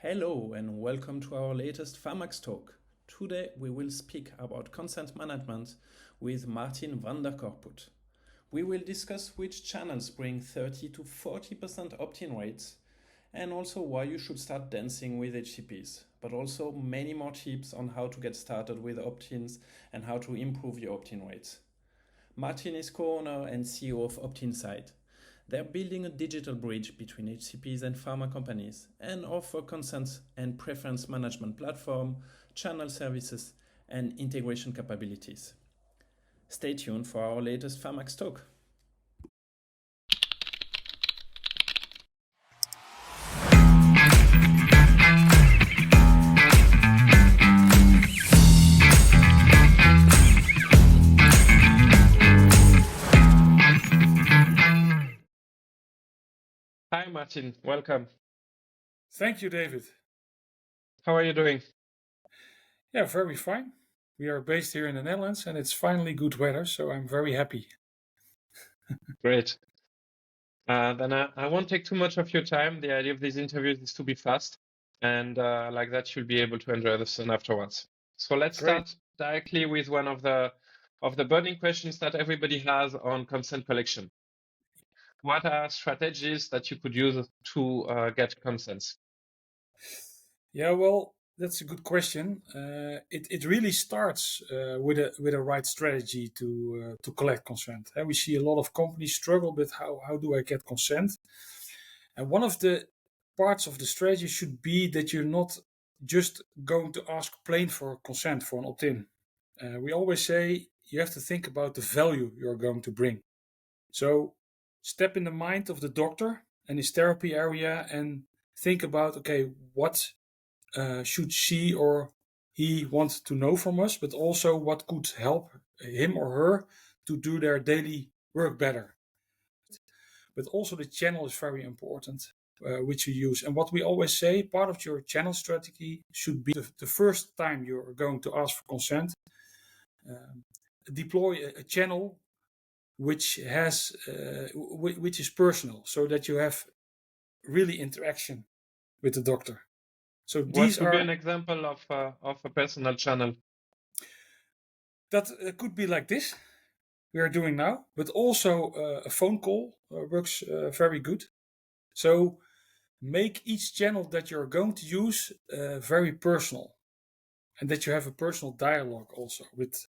Hello and welcome to our latest Phamax talk. Today we will speak about consent management with Martijn van der Corput. We will discuss which channels bring 30 to 40% opt-in rates and also why you should start dancing with HCPs, but also many more tips on how to get started with opt-ins and how to improve your opt-in rates. Martijn is co-owner and CEO of Optinsight. They're building a digital bridge between HCPs and pharma companies and offer consent and preference management platform, channel services, and integration capabilities. Stay tuned for our latest Phamax talk. Hi Martijn, welcome. Thank you, David. How are you doing? Yeah, very fine. We are based here in the Netherlands and it's finally good weather, so I'm very happy. Great. Then I won't take too much of your time. The idea of these interviews is to be fast, and like that you'll be able to enjoy the sun afterwards. So let's start directly with one of the burning questions that everybody has on consent collection. What are strategies that you could use to get consents? Yeah, well, that's a good question. It really starts with a right strategy to collect consent. We see a lot of companies struggle with how do I get consent, and one of the parts of the strategy should be that you're not just going to ask plain for consent for an opt-in. We always say you have to think about the value you're going to bring. So step in the mind of the doctor and his therapy area and think about, okay, what should she or he want to know from us, but also what could help him or her to do their daily work better. But also the channel is very important, which you use. And what we always say, part of your channel strategy should be the first time you're going to ask for consent, deploy a channel which has which is personal, so that you have really interaction with the doctor. So these What would be an example of a personal channel? That could be like this we are doing now, but also a phone call works very good. So make each channel that you're going to use very personal, and that you have a personal dialogue also with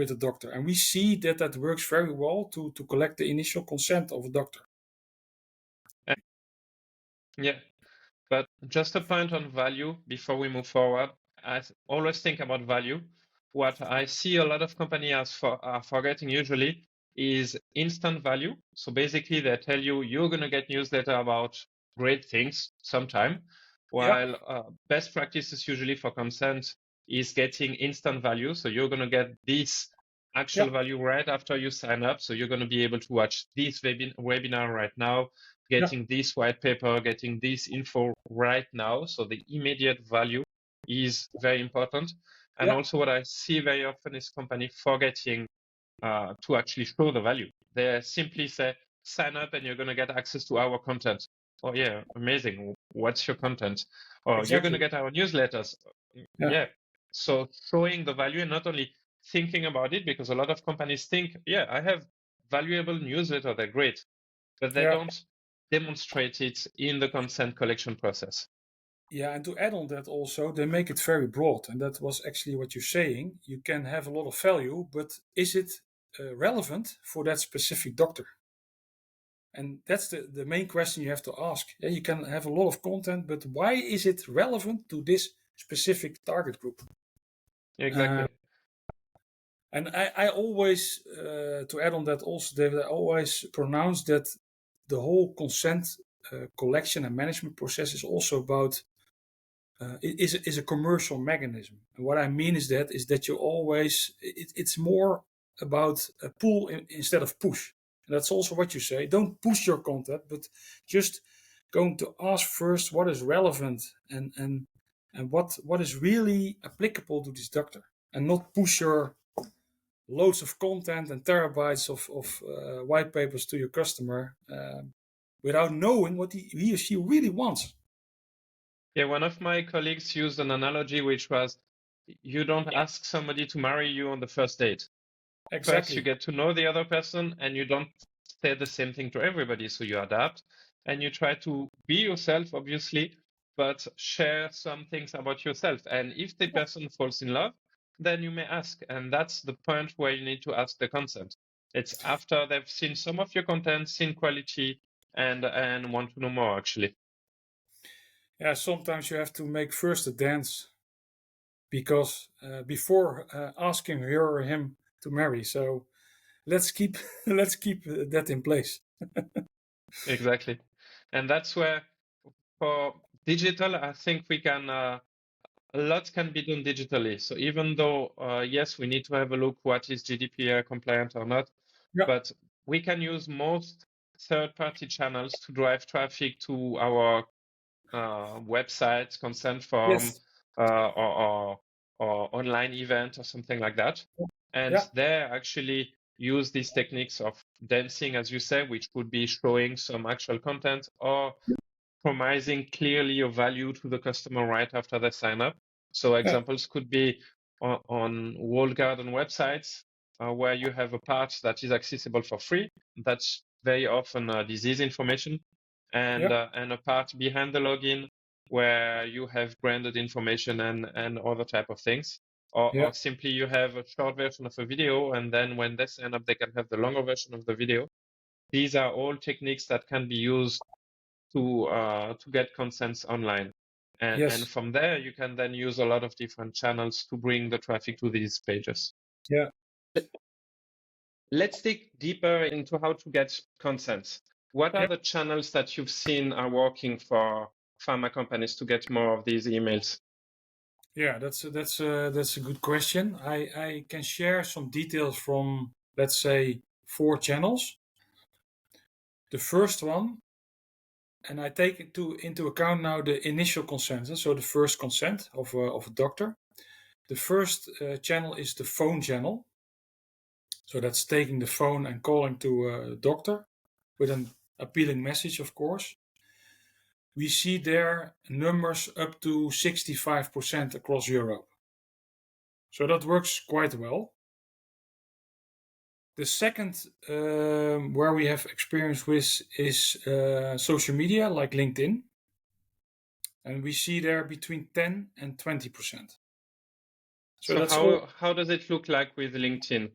the doctor. And we see that works very well to collect the initial consent of a doctor. Yeah, but just a point on value before we move forward. I always think about value. What I see a lot of companies are forgetting usually is instant value. So basically they tell you you're going to get newsletter about great things sometime, while best practices usually for consent is getting instant value. So you're going to get this actual value right after you sign up. So you're going to be able to watch this webinar right now, getting this white paper, getting this info right now. So the immediate value is very important. And also what I see very often is company forgetting to actually show the value. They simply say, sign up and you're going to get access to our content. Oh yeah, amazing. What's your content? Or you're going to get our newsletters. Yeah. So showing the value and not only thinking about it, because a lot of companies think, yeah, I have valuable newsletter, they're great, but they don't demonstrate it in the consent collection process. Yeah, and to add on that also, they make it very broad. And that was actually what you're saying. You can have a lot of value, but is it relevant for that specific doctor? And that's the main question you have to ask. Yeah, you can have a lot of content, but why is it relevant to this specific target group? Exactly. And I always, to add on that also, David, I always pronounce that the whole consent collection and management process is also about is a commercial mechanism. And what I mean is that you always it's more about a pull instead of push. And that's also what you say. Don't push your content, but just going to ask first what is relevant and what is really applicable to this doctor, and not push your loads of content and terabytes of white papers to your customer without knowing what he or she really wants. Yeah, one of my colleagues used an analogy which was you don't ask somebody to marry you on the first date. First, you Exactly. get to know the other person and you don't say the same thing to everybody. So you adapt and you try to be yourself, obviously, but share some things about yourself. And if the person falls in love, then you may ask. And that's the point where you need to ask the consent. It's after they've seen some of your content, seen quality, and want to know more, actually. Yeah, sometimes you have to make first a dance because before asking her or him to marry. So let's keep let's keep that in place. Exactly. And that's where for digital, I think we can a lot can be done digitally. So even though, yes, we need to have a look what is GDPR compliant or not, Yeah. but we can use most third-party channels to drive traffic to our website, consent form, Yes. or online event or something like that. And Yeah. there actually use these techniques of dancing, as you say, which would be showing some actual content or promising clearly your value to the customer right after they sign up. So Yeah. examples could be on walled garden websites where you have a part that is accessible for free. That's very often disease information, Yeah. and a part behind the login where you have branded information and other type of things. Yeah. Or simply you have a short version of a video, and then when they sign up, they can have the longer version of the video. These are all techniques that can be used to get consents online. And Yes. from there, you can then use a lot of different channels to bring the traffic to these pages. Yeah. Let's dig deeper into how to get consents. What are Yeah. the channels that you've seen are working for pharma companies to get more of these emails? Yeah. That's a good question. I can share some details from, let's say, 4 channels. The first one, and I take into account now the initial consent, so the first consent of a doctor. The first channel is the phone channel. So that's taking the phone and calling to a doctor with an appealing message, of course. We see there numbers up to 65% across Europe. So that works quite well. The second where we have experience with is social media like LinkedIn. And we see there between 10 and 20%. So So that's all. how does it look like with LinkedIn?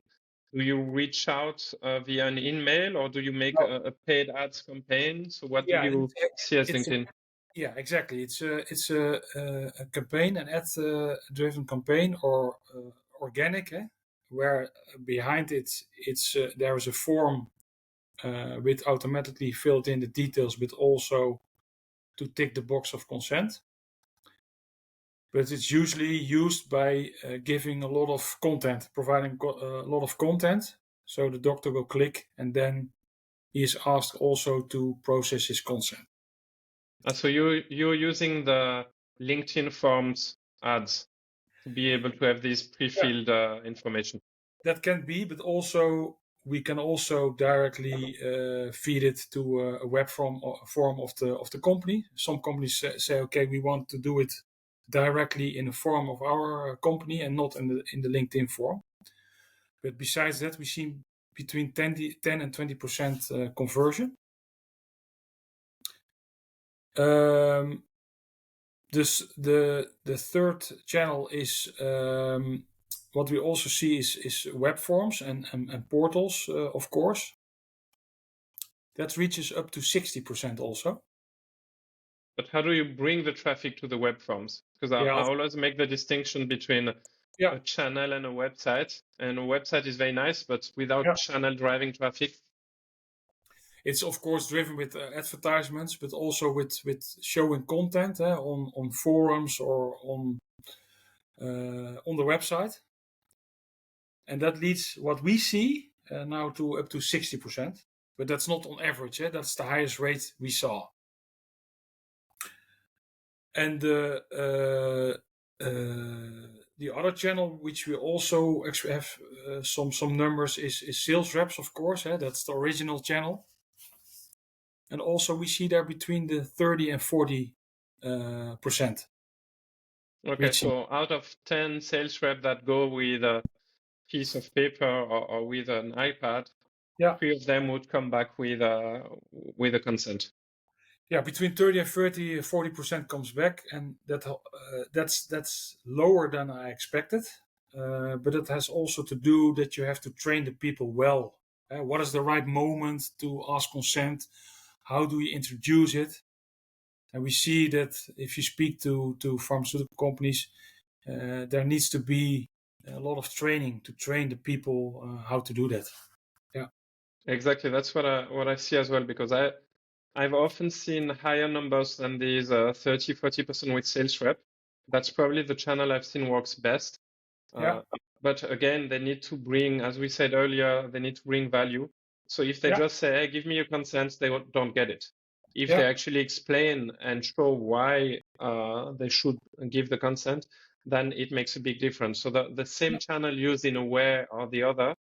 Do you reach out via an email, or do you make No, a paid ads campaign? So what do yeah, you see as it's LinkedIn? yeah, exactly. It's a campaign, an ad-driven campaign, or organic, where behind it, it's there is a form with automatically filled in the details, but also to tick the box of consent. But it's usually used by giving a lot of content, providing a lot of content. So the doctor will click, and then he is asked also to process his consent. So you're using the LinkedIn Forms ads to be able to have this Yeah, pre-filled information. that can be, but also we can also directly feed it to a web form of the company. Some companies say, okay, we want to do it directly in the form of our company and not in the LinkedIn form. But besides that, we see between 10 and 20% conversion. Dus the third channel is what we also see is web forms and portals, of course. That reaches up to 60% also. But how do you bring the traffic to the web forms? Because Yeah, I always make the distinction between yeah, a channel and a website. And a website is very nice, but without yeah. channel driving traffic. It's of course driven with advertisements, but also with showing content on forums or on the website. And that leads what we see now to up to 60%. But that's not on average. That's the highest rate we saw. And the other channel, which we also have some numbers, is sales reps, of course. That's the original channel. And also we see there between the 30 and 40 percent. Okay, so out of 10 sales reps that go with a piece of paper or with an iPad, 3 of them would come back with a consent. Yeah, between 30 and 30, 40% comes back, and that's lower than I expected. But it has also to do that you have to train the people well. What is the right moment to ask consent? How do you introduce it? And we see that if you speak to pharmaceutical companies, there needs to be a lot of training to train the people how to do that. Yeah. Exactly, that's what I see as well, because I've often seen higher numbers than these 30-40% with sales rep. That's probably the channel I've seen works best. But again, they need to bring, as we said earlier, they need to bring value. So if they just say, hey, give me your consent, they don't get it. If they actually explain and show why they should give the consent, then it makes a big difference. So the same channel used in a way or the other,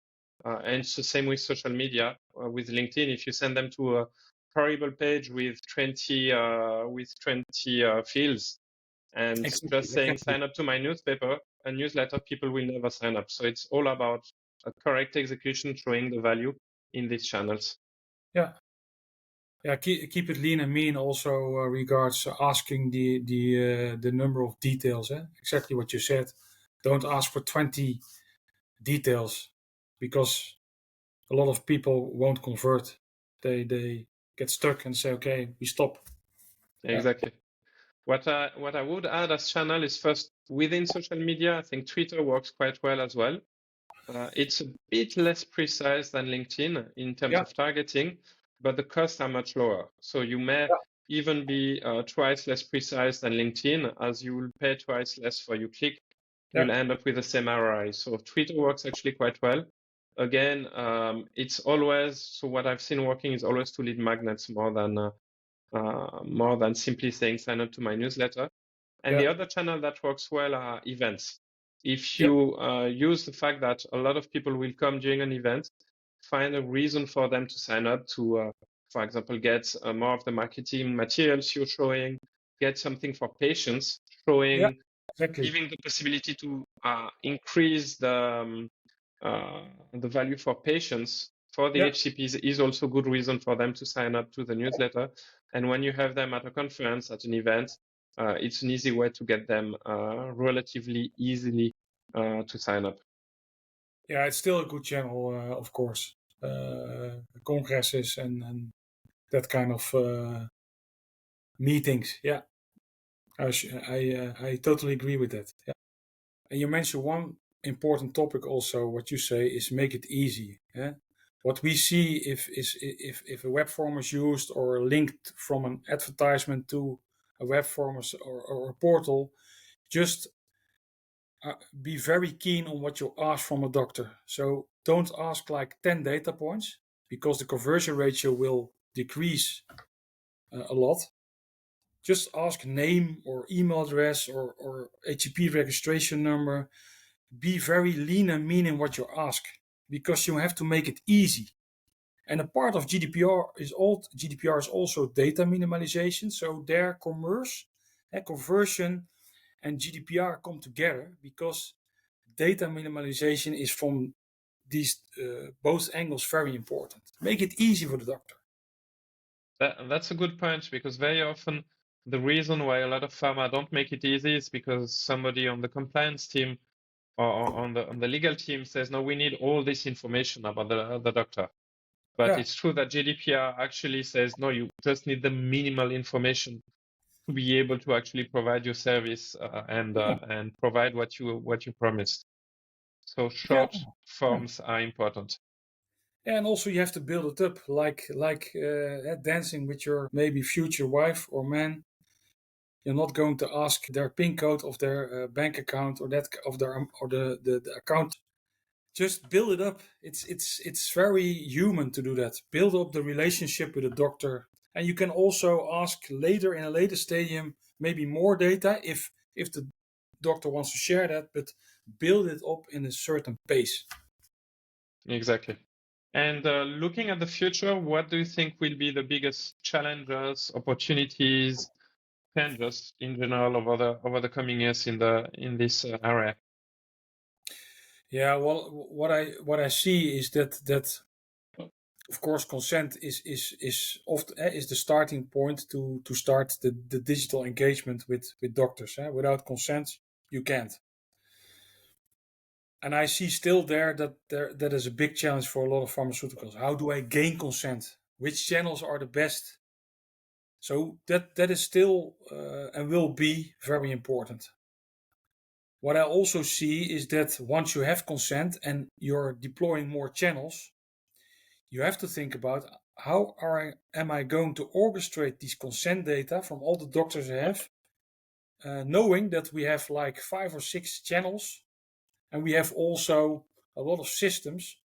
and it's the same with social media, with LinkedIn. If you send them to a horrible page with 20 fields and just saying sign up to my newsletter, people will never sign up. So it's all about a correct execution, showing the value in these channels. Yeah. Keep it lean and mean. Also regards asking the number of details. Exactly what you said. Don't ask for 20 details, because a lot of people won't convert. They get stuck and say, okay, we stop. Exactly. What I would add as channel is, first, within social media, I think Twitter works quite well as well. It's a bit less precise than LinkedIn in terms of targeting, but the costs are much lower. So you may even be twice less precise than LinkedIn, as you will pay twice less for your click. You'll end up with the same ROI. So Twitter works actually quite well. Again, it's always, so what I've seen working is always to lead magnets more than simply saying sign up to my newsletter. And the other channel that works well are events. If you use the fact that a lot of people will come during an event, find a reason for them to sign up to, for example, get more of the marketing materials you're showing, get something for patients, showing, giving the possibility to increase the value for patients for the HCPs is also a good reason for them to sign up to the newsletter. And when you have them at a conference, at an event, it's an easy way to get them relatively easily to sign up. Yeah, it's still a good channel, of course. Congresses and that kind of meetings. Yeah, I totally agree with that. Yeah. And you mentioned one important topic also. What you say is make it easy. Yeah? What we see if a web form is used or linked from an advertisement to a web form or a portal, just be very keen on what you ask from a doctor. So don't ask like 10 data points, because the conversion ratio will decrease a lot. Just ask name or email address or HCP registration number. Be very lean and mean in what you ask, because you have to make it easy. And a part of GDPR is also data minimalization. So their conversion and GDPR come together, because data minimalization is from these both angles very important. Make it easy for the doctor. That's a good point, because very often the reason why a lot of pharma don't make it easy is because somebody on the compliance team or on the legal team says, no, we need all this information about the doctor. But it's true that GDPR actually says, no, you just need the minimal information to be able to actually provide your service and provide what you promised. So short forms are important. And also you have to build it up, like dancing with your maybe future wife or man. You're not going to ask their PIN code of their bank account or that of their or the account. Just build it up. It's very human to do that. Build up the relationship with the doctor, and you can also ask later in a later stadium maybe more data if the doctor wants to share that. But build it up in a certain pace. Exactly. And looking at the future, what do you think will be the biggest challenges, opportunities changes in general over the coming years in this area? Yeah, well, what I see is that of course consent is often is the starting point to start the digital engagement with doctors. Without consent, you can't. And I see still that is a big challenge for a lot of pharmaceuticals. How do I gain consent? Which channels are the best? So that is still and will be very important. What I also see is that once you have consent and you're deploying more channels, you have to think about am I going to orchestrate these consent data from all the doctors I have, knowing that we have like 5 or 6 channels, and we have also a lot of systems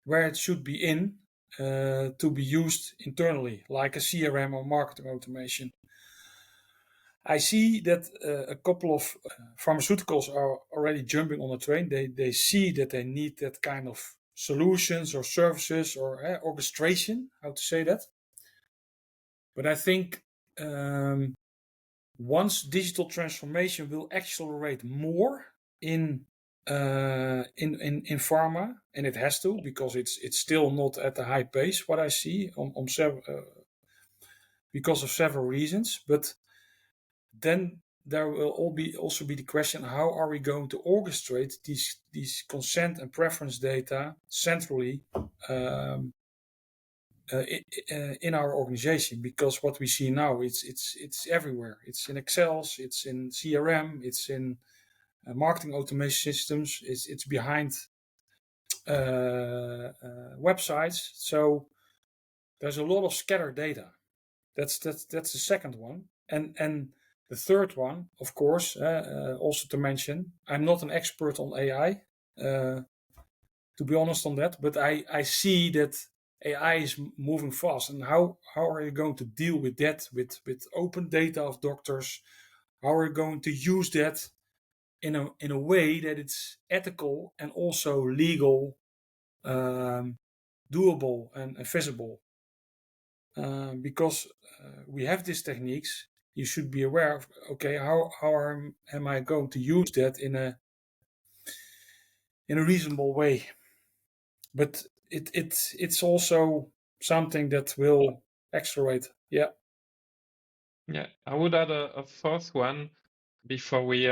where it should be in to be used internally, like a CRM or marketing automation. I see that a couple of pharmaceuticals are already jumping on the train. They see that they need that kind of solutions or services or orchestration, how to say that. But I think once digital transformation will accelerate more in pharma, and it has to, because it's still not at the high pace. What I see because of several reasons, but then there will also be the question: how are we going to orchestrate these consent and preference data centrally in our organization? Because what we see now, it's everywhere. It's in Excels, it's in CRM, it's in marketing automation systems. It's behind websites. So there's a lot of scattered data. That's the second one, and the third one, of course, also to mention, I'm not an expert on AI, to be honest on that, but I see that AI is moving fast, and how are you going to deal with that with open data of doctors? How are you going to use that in a way that it's ethical and also legal, doable and feasible? Because we have these techniques, you should be aware of, okay, how am I going to use that in a reasonable way? But it's also something that will accelerate. Yeah. Yeah, I would add a fourth one before we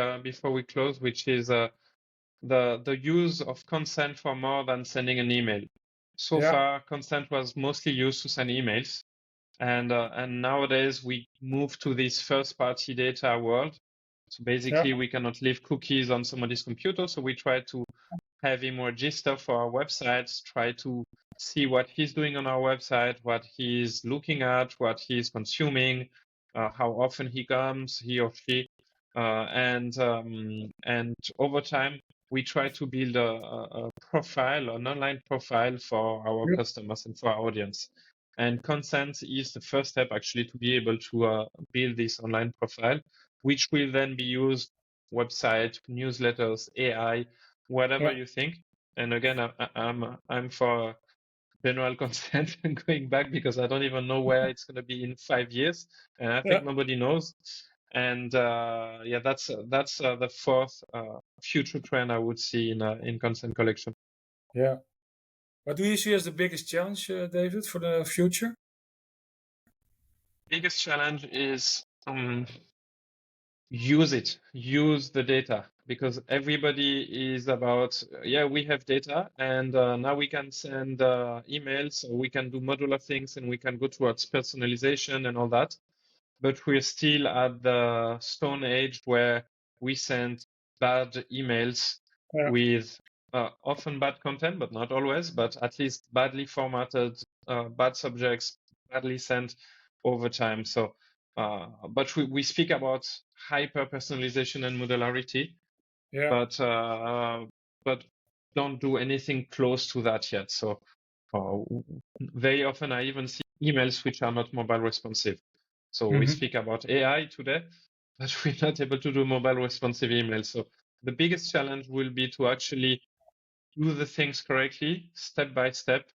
close, which is the use of consent for more than sending an email. So far, consent was mostly used to send emails, and nowadays we move to this first-party data world. So basically, we cannot leave cookies on somebody's computer. So we try to have him register for our websites, try to see what he's doing on our website, what he's looking at, what he's consuming, how often he comes, he or she, and over time we try to build a profile, an online profile for our customers and for our audience. And consent is the first step actually to be able to build this online profile, which will then be used website, newsletters, AI, whatever you think. And again, I'm for general consent and going back because I don't even know where it's going to be in 5 years, and I think nobody knows. And yeah, that's the fourth future trend I would see in consent collection. Yeah. What do you see as the biggest challenge, David, for the future? Biggest challenge is use the data, because everybody is about, yeah, we have data, and now we can send emails, or we can do modular things, and we can go towards personalization and all that. But we're still at the stone age where we send bad emails with often bad content, but not always, but at least badly formatted, bad subjects, badly sent over time. So, but we speak about hyper personalization and modularity, but don't do anything close to that yet. So very often I even see emails which are not mobile responsive. So we speak about AI today, but we're not able to do mobile responsive emails. So the biggest challenge will be to actually do the things correctly, step by step,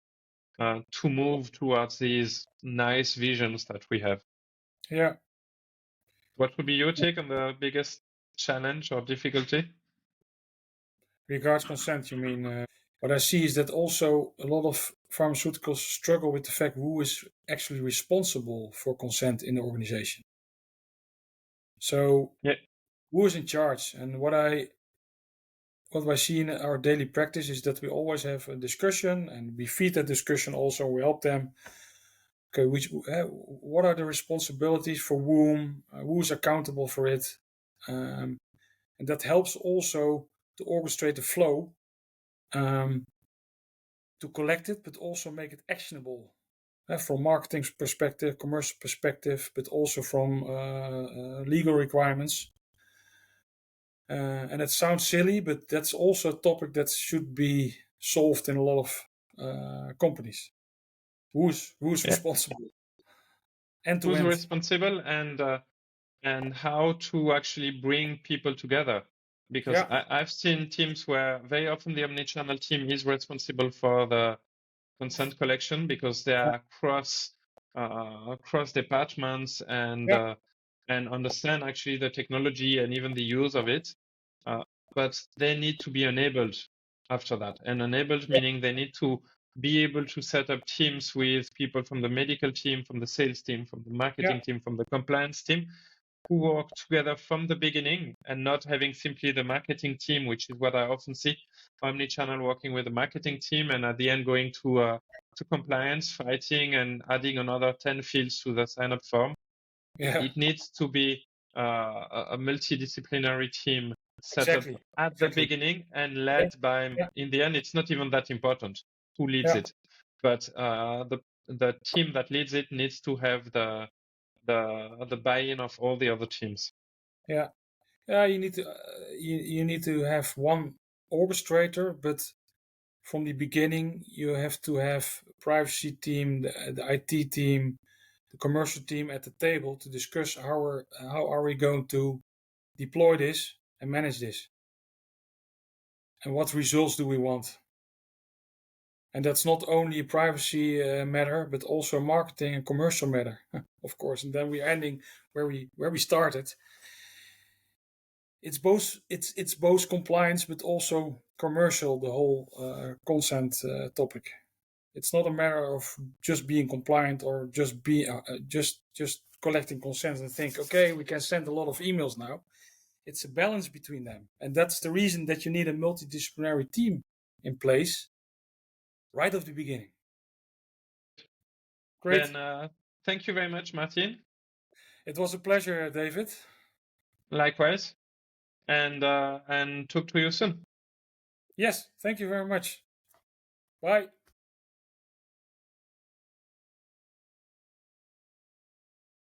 to move towards these nice visions that we have. Yeah. What would be your take on the biggest challenge or difficulty? Regards consent, you mean? What I see is that also a lot of pharmaceuticals struggle with the fact who is actually responsible for consent in the organization. So Yeah. who is in charge? And what I see in our daily practice is that we always have a discussion, and we feed that discussion also. We help them. Okay, what are the responsibilities for whom? Who is accountable for it? And that helps also to orchestrate the flow, to collect it, but also make it actionable. From marketing perspective, commercial perspective, but also from legal requirements. And it sounds silly, but that's also a topic that should be solved in a lot of companies. Who's Yeah. responsible? End to Who's end. responsible and how to actually bring people together? Because Yeah. I've seen teams where very often the omnichannel team is responsible for the consent collection because they are cross departments Yeah. and understand actually the technology and even the use of it. But they need to be enabled after that. And enabled meaning they need to be able to set up teams with people from the medical team, from the sales team, from the marketing team, from the compliance team, who work together from the beginning and not having simply the marketing team, which is what I often see, Omnichannel working with the marketing team and at the end going to compliance, fighting and adding another 10 fields to the sign-up form. Yeah. It needs to be a multidisciplinary team set Exactly. up at the beginning and led by, in the end, it's not even that important who leads it, but the team that leads it needs to have the buy-in of all the other teams. Yeah. You need to you need to have one orchestrator, but from the beginning you have to have privacy team, the IT team, the commercial team at the table to discuss how are we going to deploy this and manage this, and what results do we want. And that's not only a privacy matter, but also a marketing and commercial matter, of course. And then we're ending where we started. It's both compliance, but also commercial. The whole consent topic. It's not a matter of just being compliant or just collecting consent and think, okay, we can send a lot of emails now. It's a balance between them, and that's the reason that you need a multidisciplinary team in place right at the beginning. Great. Then thank you very much, Martijn. It was a pleasure, David. Likewise, and talk to you soon. Yes, thank you very much. Bye.